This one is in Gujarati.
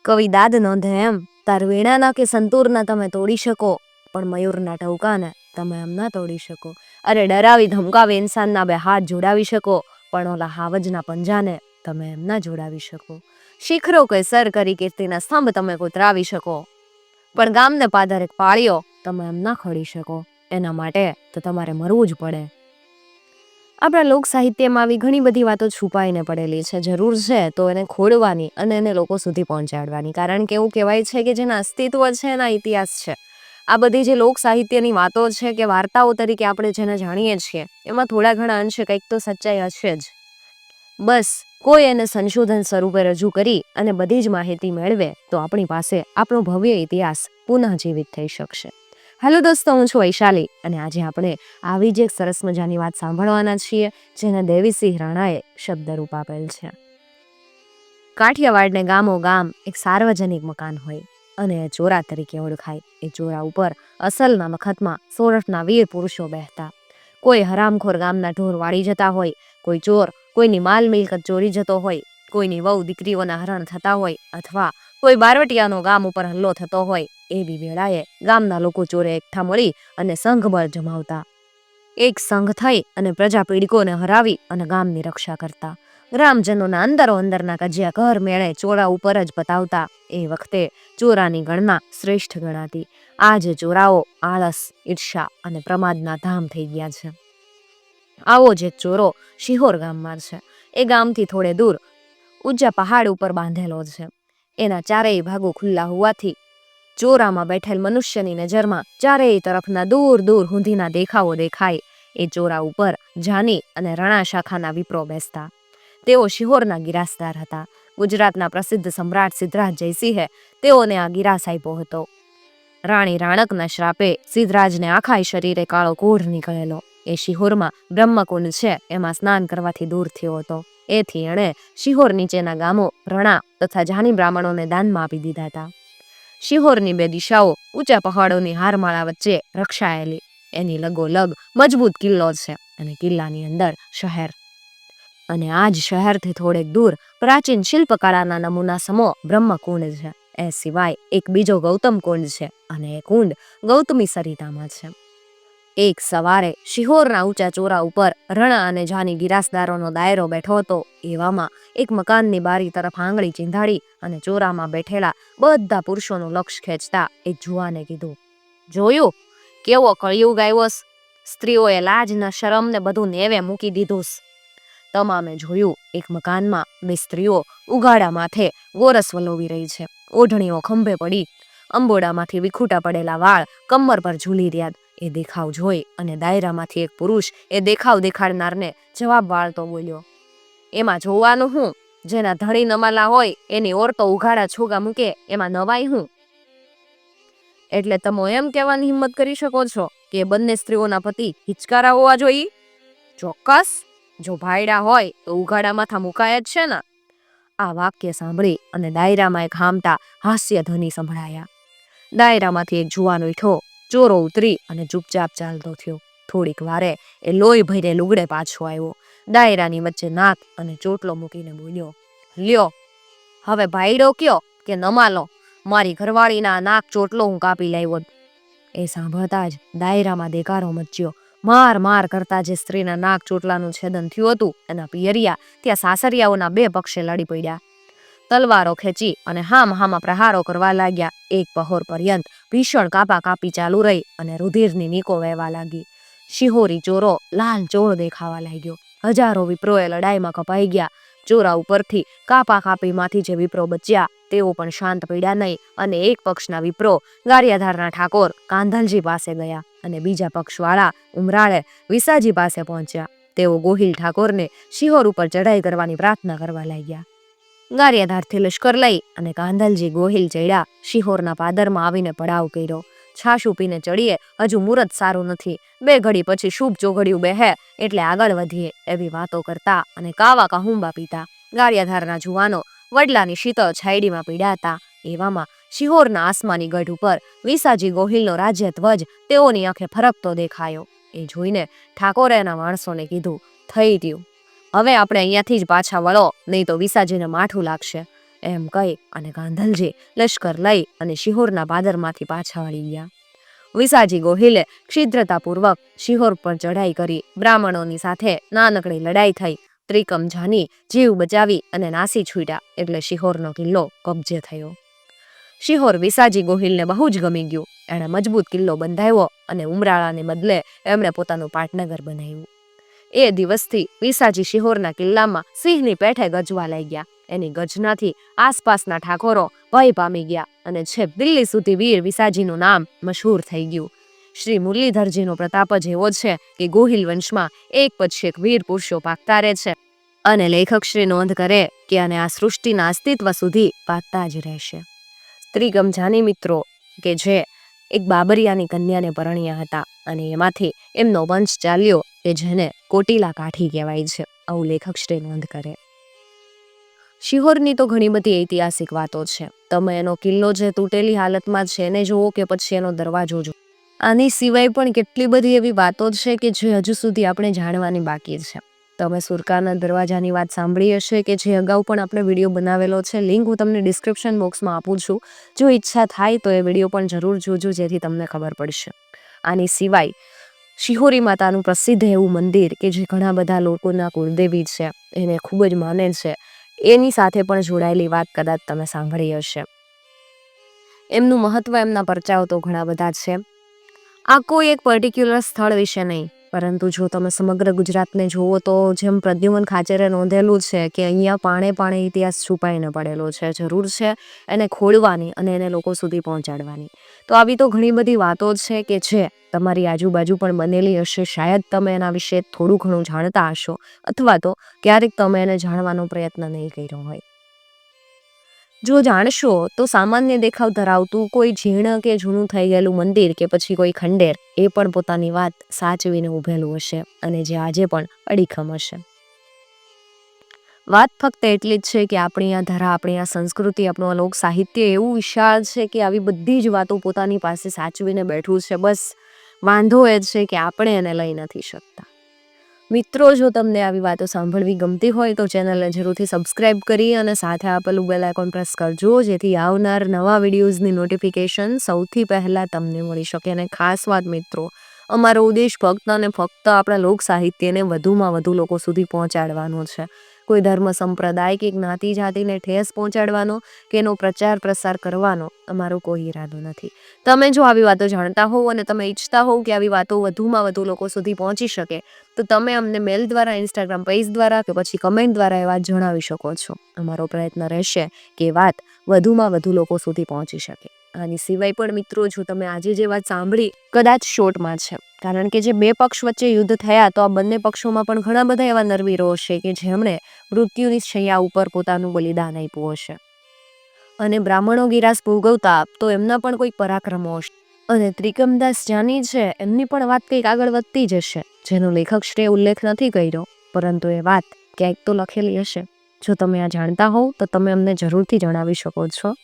કવિ દાદ નોંધે એમ, તાર વીણાના કે સંતૂરના તમે તોડી શકો, પણ મયુરના ટહુકાને તમે એમ ના તોડી શકો. અરે ડરાવી ધમકાવી ઇન્સાનના બે હાથ જોડાવી શકો, પણ ઓલા હાવજના પંજાને તમે એમ ના જોડાવી શકો. શિખરો કોઈ સર કરી કીર્તિના સ્તંભ તમે કોતરાવી શકો, પણ ગામને પાદર એક પાળ્યો તમે એમ ના ખોડી શકો. એના માટે તો તમારે મરવું જ પડે. આપણા લોક સાહિત્યમાં આવી ઘણી બધી વાતો છુપાઈને પડેલી છે. જરૂર છે તો એને ખોડવાની અને એને લોકો સુધી પહોંચાડવાની, કારણ કે એવું કહેવાય છે કે જેના અસ્તિત્વ છે એના ઇતિહાસ છે. આ બધી જે લોક સાહિત્યની વાતો છે કે વાર્તાઓ તરીકે આપણે જેને જાણીએ છીએ એમાં થોડા ઘણા અંશે કંઈક તો સચ્ચાઈ હશે જ. બસ કોઈ એને સંશોધન સ્વરૂપે રજૂ કરી અને બધી જ માહિતી મેળવે તો આપણી પાસે આપણો ભવ્ય ઇતિહાસ પુનઃજીવિત થઈ શકશે. હેલો દોસ્તો, હું છું વૈશાલી અને આજે આપણે આવી જ એક સરસ મજાની વાત સાંભળવાના છીએ જેને દેવીસિંહ રાણાએ શબ્દરૂપ આપેલ છે. કાઠિયાવાડને ગામો ગામ એક સાર્વજનિક મકાન હોય અને એ ચોરા તરીકે ઓળખાય. એ ચોરા ઉપર અસલના વખતમાં સોરઠના વીર પુરુષો બેહતા. કોઈ હરામખોર ગામના ઢોર વાળી જતા હોય, કોઈ ચોર કોઈની માલ મિલકત ચોરી જતો હોય, કોઈની વહુ દીકરીઓના હરણ થતા હોય, અથવા કોઈ બારવટિયાનો ગામ ઉપર હલ્લો થતો હોય, એવી વેળાએ ગામના લોકો ચોરે એકઠા મળી અને સંઘબળ જમાવતા. એક સંઘ થઈ અને પ્રજા પીડિકોને હરાવી અને ગામની રક્ષા કરતા. ગ્રામજનોના અંદરો અંદરના કજિયા ઘર મેળે ચોરા ઉપર જ પતાવતા. એ વખતે ચોરાની ગણના શ્રેષ્ઠ ગણાતી. આજે ચોરાઓ આળસ, ઈર્ષા અને પ્રમાદના ધામ થઈ ગયા છે. આવો જ એક ચોરો શિહોર ગામમાં છે. એ ગામથી થોડે દૂર ઊંચા પહાડ ઉપર બાંધેલો છે. એના ચારેય ભાગો ખુલ્લા હોવાથી ચોરામાં બેઠેલ મનુષ્યની નજરમાં ચારેય તરફના દૂર દૂર સુધીના દેખાવો દેખાય. એ ચોરા ઉપર જાની અને રણા શાખાના વિપ્રો બેસતા. તેઓ શિહોરના ગિરાસદાર હતા. ગુજરાતના પ્રસિદ્ધ સમ્રાટ સિદ્ધરાજ જયસિંહે તેઓને આ ગિરાસ આપ્યો હતો. રાણી રાણકના શ્રાપે સિદ્ધરાજને આખાય શરીરે કાળો કોઢ નીકળેલો. એ શિહોરમાં બ્રહ્મકુંડ છે એમાં સ્નાન કરવાથી દૂર થયો હતો. એથી એણે શિહોર નીચેના ગામો રણા તથા જાની બ્રાહ્મણોને દાનમાં આપી દીધા હતા. શિહોરની બે દિશાઓ ઊંચા પહાડોની હારમાળા વચ્ચે રક્ષાયેલી. એની લગોલગ મજબૂત કિલ્લો છે અને કિલ્લાની અંદર શહેર. અને આ જ શહેરથી થોડેક દૂર પ્રાચીન શિલ્પકળાના નમૂના સમો બ્રહ્મકુંડ છે. એ સિવાય એક બીજો ગૌતમ કુંડ છે અને એ કુંડ ગૌતમી સરિતામાં છે. એક સવારે શિહોરના ઊંચા ચોરા ઉપર રણા અને જાની ગિરાસદારોનો દાયરો બેઠો હતો. એવામાં એક મકાનની બારી તરફ આંગળી ચીંધાડી અને ચોરામાં બેઠેલા બધા પુરુષોનું લક્ષ ખેંચતા એક જુવાને કીધું, જોયું કેવો કળિયુગ આવ્યો? સ્ત્રીઓએ લાજના શરમને બધું નેવે મૂકી દીધું. તમામે જોયું એક મકાનમાં બે સ્ત્રીઓ ઉઘાડા માથે ગોરસ વલોવી રહી છે. ઓઢણીઓ ખંભે પડી, અંબોડામાંથી વિખૂટા પડેલા વાળ કમર પર ઝૂલી રહ્યા. એ દેખાવ જોઈ અને દાયરામાંથી એક પુરુષ એ દેખાવ દેખાડનારને જવાબ વાળતો બોલ્યો, એમાં જોવાનું હું? જેના ધણી નમાલા હોય એની ઓરતો ઉઘાડા છોગા મૂકે એમાં નવાઈ હું? એટલે તમે એમ કહેવાની હિંમત કરી શકો છો કે બંને સ્ત્રીઓના પતિ હિચકારા હોવા જોઈએ? ચોક્કસ, જો ભાયડા હોય તો ઉઘાડા માથા મુકાય જ છે ને. આ વાક્ય સાંભળી અને દાયરામાં એક હામતા હાસ્ય ધ્વનિ સંભળાયા. દાયરામાંથી એક જુવાન ઉઠ્યો, ચોરો ઉતરી અને ચૂપચાપ ચાલતો થયો. થોડીક વારે એ લોહી ભરે લુગડે પાછો આવ્યો. દાયરાની વચ્ચે નાક અને ચોટલો મૂકીને બોલ્યો, લ્યો હવે ભાયડો કયો કે નમાલો? મારી ઘરવાળીના નાક ચોટલો હું કાપી લાવ્યો. એ સાંભળતા જ દાયરામાં દેકારો મચ્યો. માર માર કરતા જે સ્ત્રીના નાક ચોટલાનું છેદન થયું હતું એના પિયરિયા ત્યાં સાસરિયાઓના બે પક્ષે લડી પડ્યા. તલવારો ખેંચી અને હામા પ્રહારો કરવા લાગ્યા. એક પહોર પર્યંત ભીષણ કાપા કાપી ચાલુ રહી અને રુધિરની નીકો વહેવા લાગી. શિહોરી ચોરો લાલ ચોળ દેખાવા લાગ્યો. હજારો વિપ્રોએ લડાઈમાં કપાઈ ગયા. ચોરા ઉપરથી કાપા કાપીમાંથી જે વિપ્રો બચ્યા તેઓ પણ શાંત પડ્યા નહીં અને એક પક્ષના વિપ્રો ગારિયાધારના ઠાકોર કાંધલજી પાસે ગયા અને બીજા પક્ષવાળા ઉમરાળે વિસાજી પાસે પહોંચ્યા. તેઓ ગોહિલ ઠાકોરને શિહોર ઉપર ચઢાઈ કરવાની પ્રાર્થના કરવા લાગ્યા. ગારિયાધારથી લશ્કર લઈ અને કાંધલજી ગોહિલ ચડ્યા. શિહોરના પાદરમાં આવીને પડાવ કર્યો. છાશું પીને ચડીએ, હજુ મુહૂર્ત સારું નથી, બે ઘડી પછી શુભ ચોઘડિયું બેહે એટલે આગળ વધીએ એવી વાતો કરતા અને કાવા કહુંબા પીતા. ગારિયાધારના જુવાનો વડલાની શીતળ છાયડીમાં પીડાતા. એવામાં શિહોરના આસમાની ગઢ ઉપર વિસાજી ગોહિલનો રાજ્ય ધ્વજ તેઓની આંખે ફરકતો દેખાયો. એ જોઈને ઠાકોરે એના માણસોને કીધું, થઈ રહ્યું, હવે આપણે અહીંયાથી જ પાછા વળો, નહીં તો વિસાજીને માઠું લાગશે. એમ કહી અને ગાંધલજી લશ્કર લઈ અને શિહોરના પાદરમાંથી પાછા વળી ગયા. વિસાજી ગોહિલે ક્ષિદ્રતાપૂર્વક શિહોર પર ચઢાઈ કરી. બ્રાહ્મણોની સાથે નાનકડી લડાઈ થઈ. ત્રિકમ જાની જીવ બચાવી અને નાસી છૂટ્યા એટલે શિહોરનો કિલ્લો કબજે થયો. શિહોર વિસાજી ગોહિલને બહુ જ ગમી ગયું. એણે મજબૂત કિલ્લો બંધાવ્યો અને ઉમરાળાને બદલે એમણે પોતાનું પાટનગર બનાવ્યું. એ દિવસથી વિસાજી શિહોરના કિલ્લામાં સિંહની પેઠે ગજવા લાગ્યા. એની ગર્જનાથી આસપાસના ઠાકોરો ભય પામી ગયા અને છેક દિલ્હી સુધી વીર વિસાજીનું નામ મશહૂર થઈ ગયું. શ્રી મુરલીધરજીનો પ્રતાપ જ એવો છે કે ગોહિલ વંશમાં એક પછી એક વીર પુરુષો પાકતા રહે છે અને લેખક શ્રી નોંધ કરે કે અને આ સૃષ્ટિના અસ્તિત્વ સુધી પાકતા જ રહેશે. ત્રિકમ જાની મિત્રો કે જે એક બાબરિયાની કન્યાને પરણ્યા હતા અને એમાંથી એમનો વંશ ચાલ્યો કે જેને કોટિલા કાઠી કહેવાય છે, આવું લેખક શ્રી નોંધ કરે. શિહોરની તો ઘણી બધી ઐતિહાસિક વાતો છે. તમે એનો કિલ્લો જે તૂટેલી હાલતમાં છે એને જુઓ કે પછી એનો દરવાજો જુઓ. આની સિવાય પણ કેટલી બધી એવી વાતો છે કે જે હજુ સુધી આપણે જાણવાની બાકી છે. તમે સુરકાના દરવાજાની વાત સાંભળી હશે કે જે અગાઉ પણ આપણે વિડીયો બનાવેલો છે. લિંક હું તમને ડિસ્ક્રિપ્શન બોક્સમાં આપું છું. જો ઈચ્છા થાય તો એ વિડીયો પણ જરૂર જોજો જેથી તમને ખબર પડશે. આની સિવાય શિહોરી માતાનું પ્રસિદ્ધ એવું મંદિર કે જે ઘણા બધા લોકોના કુળદેવી છે, એને ખૂબ જ માને છે, એની સાથે પણ જોડાયેલી વાત કદાચ તમે સાંભળી હશે. એમનું મહત્વ, એમના પરચાઓ તો ઘણા બધા છે. આ કોઈ એક પર્ટિક્યુલર સ્થળ વિશે નહીં, પરંતુ જો તમે સમગ્ર ગુજરાતને જુઓ તો જેમ પ્રદ્યુમન ખાચરે નોંધેલું છે કે અહીંયા પાણે પાણે ઇતિહાસ છુપાઈને પડેલો છે. જરૂર છે એને ખોલવાની અને એને લોકો સુધી પહોંચાડવાની. તો આવી તો ઘણી બધી વાતો છે કે જે તમારી આજુબાજુ પણ બનેલી હશે. શાયદ તમે એના વિશે થોડું ઘણું જાણતા હશો અથવા તો ક્યારેક તમે એને જાણવાનો પ્રયત્ન નહીં કર્યો હોય. જો જાણશો તો સામાન્ય દેખાવ ધરાવતું કોઈ જીર્ણ કે જૂનું થઈ ગયેલું મંદિર કે પછી કોઈ ખંડેર એ પણ પોતાની વાત સાચવીને ઊભેલું હશે અને જે આજે પણ અડીખમ હશે. વાત ફક્ત એટલી જ છે કે આપણી આ ધરા, આપણી આ સંસ્કૃતિ, આપણું આ લોક સાહિત્ય એવું વિશાળ છે કે આવી બધી જ વાતો પોતાની પાસે સાચવીને બેઠું છે. બસ વાંધો એ છે કે આપણે એને લઈ નથી શકતા. મિત્રો, જો તમને આવી વાતો સાંભળવી ગમતી હોય તો ચેનલને જરૂરથી સબસ્ક્રાઇબ કરી અને સાથે આપેલું બેલ આઇકોન પ્રેસ કરજો જેથી આવનાર નવા વિડીયોઝની નોટિફિકેશન સૌથી પહેલાં તમને મળી શકે. અને ખાસ વાત મિત્રો, અમારો ઉદ્દેશ ફક્ત અને ફક્ત આપણા લોક સાહિત્યને વધુમાં વધુ લોકો સુધી પહોંચાડવાનો છે. કોઈ ધર્મ સંપ્રદાય કે જ્ઞાતિ જાતિને ઠેસ પહોંચાડવાનો કે એનો પ્રચાર પ્રસાર કરવાનો અમારો કોઈ ઈરાદો નથી. તમે જો આવી વાતો જાણતા હોવ અને તમે ઈચ્છતા હોવ કે આવી વાતો વધુમાં વધુ લોકો સુધી પહોંચી શકે તો તમે અમને મેલ દ્વારા, ઇન્સ્ટાગ્રામ પેજ દ્વારા કે પછી કમેન્ટ દ્વારા એ વાત જણાવી શકો છો. અમારો પ્રયત્ન રહેશે કે વાત વધુમાં વધુ લોકો સુધી પહોંચી શકે. આની સિવાય પણ મિત્રો, જો તમે આજે જે વાત સાંભળી કદાચ શોર્ટમાં છે, કારણ કે જે બે પક્ષ વચ્ચે યુદ્ધ થયા તો આ બંને પક્ષોમાં પણ ઘણા બધા એવા નરવીરો હશે કે જેમણે મૃત્યુની છૈયા ઉપર પોતાનું બલિદાન આપ્યું હશે અને બ્રાહ્મણો ગિરાસ ભોગવતા તો એમના પણ કોઈક પરાક્રમો હશે. અને ત્રિકમદાસ જાની છે એમની પણ વાત કંઈક આગળ વધતી જ હશે જેનો લેખક શ્રેય ઉલ્લેખ નથી કર્યો, પરંતુ એ વાત ક્યાંક તો લખેલી હશે. જો તમે આ જાણતા હોવ તો તમે અમને જરૂરથી જણાવી શકો છો.